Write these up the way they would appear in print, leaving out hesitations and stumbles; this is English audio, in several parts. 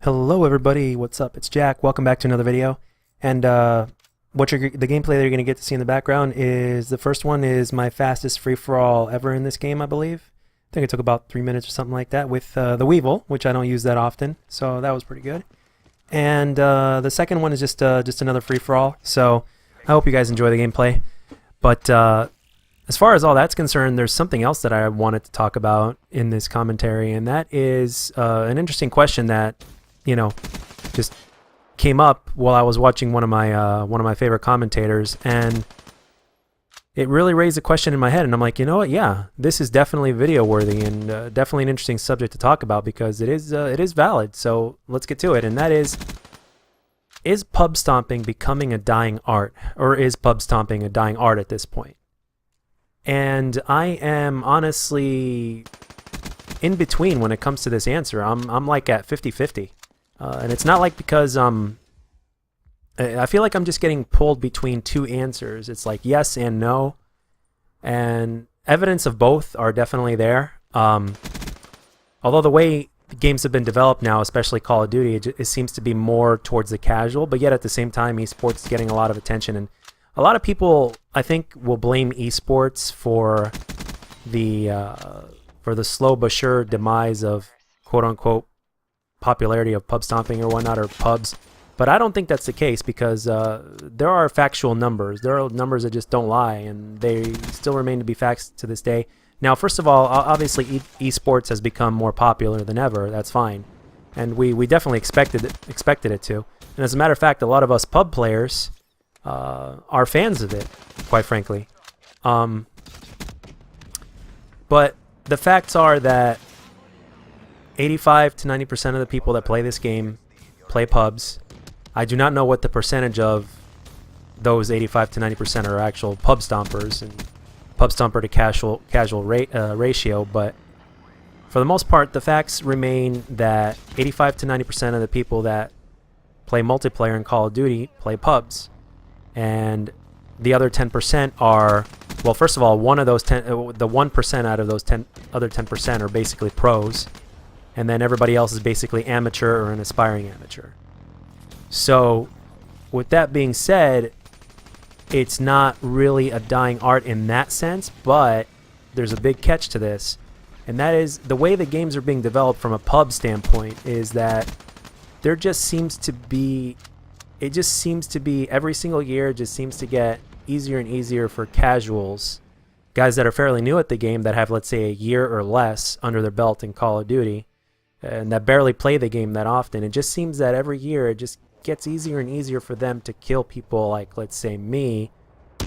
Hello everybody, what's up? It's Jack. Welcome back to another video. And the gameplay that you're going to get to see in the background is the first one is my fastest free-for-all ever in this game, I believe. I think it took about 3 minutes or something like that with the Weevil, which I don't use that often, so that was pretty good. And the second one is just another free-for-all, so I hope you guys enjoy the gameplay. But as far as all that's concerned, there's something else that I wanted to talk about in this commentary, and that is an interesting question that just came up while I was watching one of my favorite commentators, and it really raised a question in my head. And I'm like, you know what? Yeah, this is definitely video worthy and definitely an interesting subject to talk about because it is valid. So let's get to it. And that is pub stomping becoming a dying art, or is pub stomping a dying art at this point? And I am honestly in between when it comes to this answer. I'm like at 50-50. And it's not like because I feel like I'm just getting pulled between two answers. It's like yes and no, and evidence of both are definitely there. Although the way games have been developed now, especially Call of Duty, it seems to be more towards the casual, but yet at the same time esports is getting a lot of attention, and a lot of people I think will blame esports for the slow but sure demise of quote unquote popularity of pub stomping or whatnot, or pubs. But I don't think that's the case because there are factual numbers. There are numbers that just don't lie, and they still remain to be facts to this day. Now, first of all, obviously esports has become more popular than ever. That's fine, and we definitely expected it to. And as a matter of fact, a lot of us pub players are fans of it, quite frankly. But the facts are that 85 to 90% of the people that play this game play pubs. I do not know what the percentage of those 85 to 90% are actual pub stompers and pub stomper to casual ratio, but for the most part, the facts remain that 85 to 90% of the people that play multiplayer in Call of Duty play pubs, and the other 10% are, well, first of all, the 1% out of those other 10% are basically pros. And then everybody else is basically amateur or an aspiring amateur. So, with that being said, it's not really a dying art in that sense, but there's a big catch to this. And that is, the way the games are being developed from a pub standpoint is that there just seems to be, every single year, it just seems to get easier and easier for casuals, guys that are fairly new at the game that have, let's say, a year or less under their belt in Call of Duty, and that barely play the game that often. It just seems that every year it just gets easier and easier for them to kill people like, let's say, me,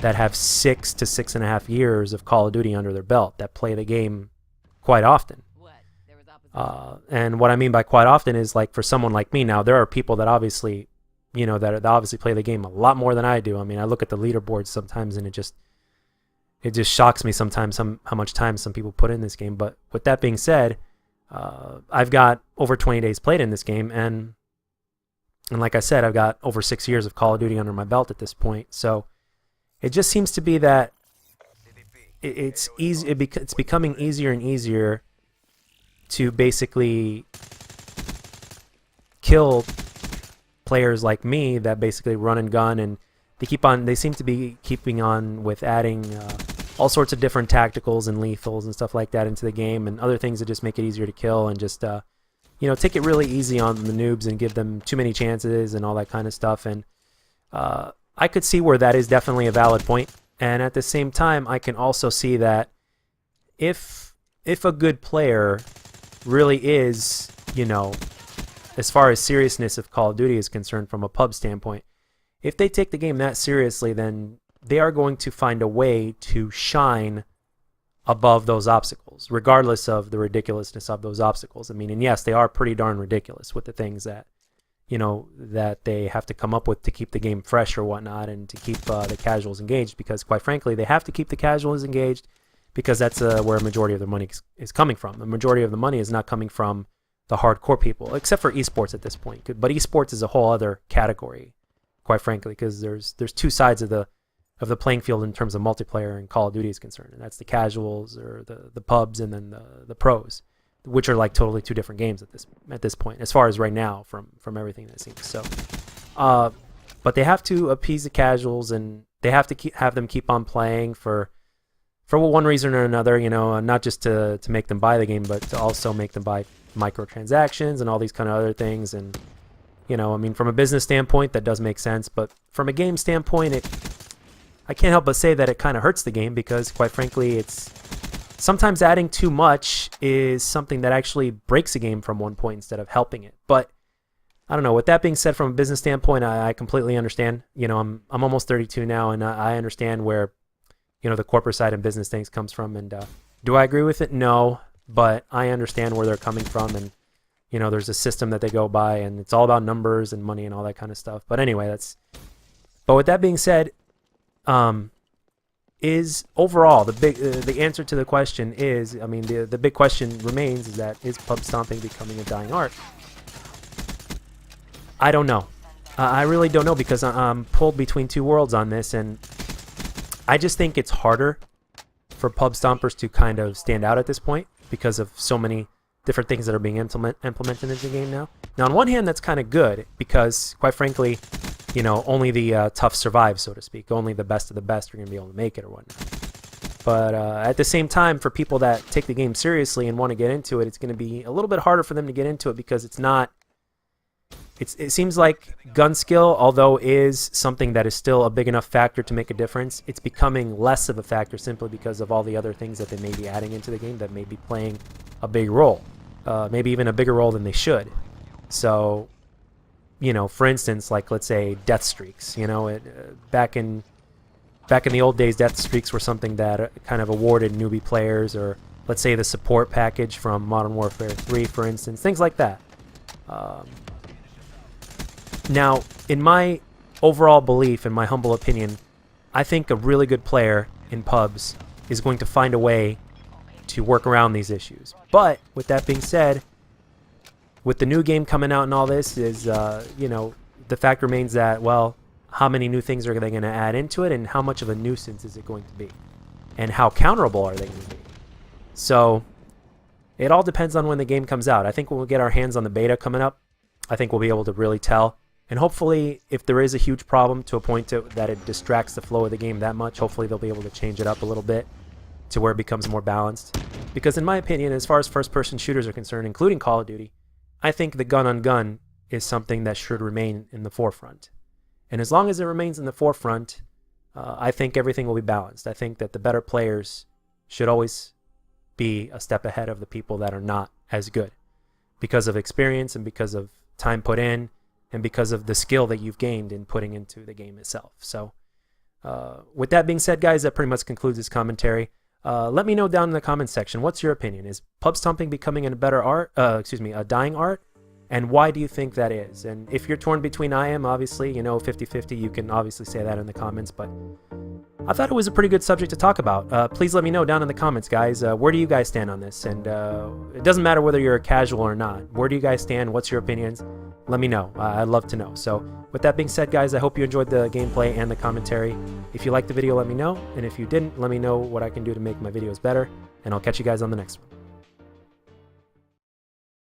that have 6 to 6.5 years of Call of Duty under their belt, that play the game quite often. And what I mean by quite often is, like, for someone like me, now there are people that obviously, that obviously play the game a lot more than I do. I mean, I look at the leaderboards sometimes and it just shocks me sometimes how much time some people put in this game. But with that being said, I've got over 20 days played in this game, and like I said, I've got over 6 years of Call of Duty under my belt at this point. So it just seems to be that it's becoming easier and easier to basically kill players like me that basically run and gun, and they seem to be keeping on with adding all sorts of different tacticals and lethals and stuff like that into the game, and other things that just make it easier to kill, and just take it really easy on the noobs and give them too many chances and all that kind of stuff. And I could see where that is definitely a valid point, and at the same time I can also see that if a good player really is, as far as seriousness of Call of Duty is concerned from a pub standpoint, if they take the game that seriously, then they are going to find a way to shine above those obstacles, regardless of the ridiculousness of those obstacles. I mean, and yes, they are pretty darn ridiculous with the things that, that they have to come up with to keep the game fresh or whatnot, and to keep the casuals engaged, because quite frankly, they have to keep the casuals engaged because that's where a majority of the money is coming from. The majority of the money is not coming from the hardcore people, except for esports at this point. But esports is a whole other category, quite frankly, because there's two sides of the playing field in terms of multiplayer and Call of Duty is concerned, and that's the casuals or the pubs, and then the pros. which are like totally two different games at this point, as far as right now from everything that seems. So, but they have to appease the casuals, and they have to have them keep on playing for one reason or another, you know, not just to make them buy the game, but to also make them buy microtransactions and all these kind of other things. And, you know, I mean, from a business standpoint, that does make sense, but from a game standpoint, I can't help but say that it kind of hurts the game, because quite frankly, it's sometimes adding too much is something that actually breaks a game from one point instead of helping it. But I don't know. With that being said, from a business standpoint, I completely understand. You know, I'm almost 32 now, and I understand where, you know, the corporate side and business things comes from. And do I agree with it? No, but I understand where they're coming from. And, you know, there's a system that they go by, and it's all about numbers and money and all that kind of stuff. But anyway, but with that being said, is overall the answer to the question is, I mean, the big question remains, is that, is pub stomping becoming a dying art? I don't know. I really don't know, because I'm pulled between two worlds on this, and I just think it's harder for pub stompers to kind of stand out at this point because of so many different things that are being implemented in the game now. Now, on one hand, that's kind of good, because quite frankly, you know, only the tough survive, so to speak. Only the best of the best are going to be able to make it or whatnot. But at the same time, for people that take the game seriously and want to get into it, it's going to be a little bit harder for them to get into it, because it's not. It seems like gun skill, although is something that is still a big enough factor to make a difference, it's becoming less of a factor simply because of all the other things that they may be adding into the game that may be playing a big role, maybe even a bigger role than they should. So, you know, for instance, like, let's say death streaks. You know, back in the old days, death streaks were something that kind of awarded newbie players, or let's say the support package from Modern Warfare 3, for instance, things like that. Now, in my overall belief, in my humble opinion, I think a really good player in pubs is going to find a way to work around these issues. But with that being said, with the new game coming out and all this, is you know, the fact remains that, well, how many new things are they going to add into it, and how much of a nuisance is it going to be, and how counterable are they going to be? So it all depends on when the game comes out. I think when we get our hands on the beta coming up, I think we'll be able to really tell. And hopefully, if there is a huge problem to a point that it distracts the flow of the game that much, hopefully they'll be able to change it up a little bit to where it becomes more balanced. Because in my opinion, as far as first-person shooters are concerned, including Call of Duty, I think the gun-on-gun is something that should remain in the forefront. And as long as it remains in the forefront, I think everything will be balanced. I think that the better players should always be a step ahead of the people that are not as good, because of experience and because of time put in, and because of the skill that you've gained in putting into the game itself. So with that being said, guys, that pretty much concludes this commentary. Let me know down in the comments section, what's your opinion? Is pub stomping becoming a better art, a dying art? And why do you think that is? And if you're torn between I am, obviously, you know, 50-50, you can obviously say that in the comments. But I thought it was a pretty good subject to talk about. Please let me know down in the comments, guys. Where do you guys stand on this? And it doesn't matter whether you're a casual or not. Where do you guys stand? What's your opinions? Let me know. I'd love to know. So with that being said, guys, I hope you enjoyed the gameplay and the commentary. If you liked the video, let me know. And if you didn't, let me know what I can do to make my videos better. And I'll catch you guys on the next one.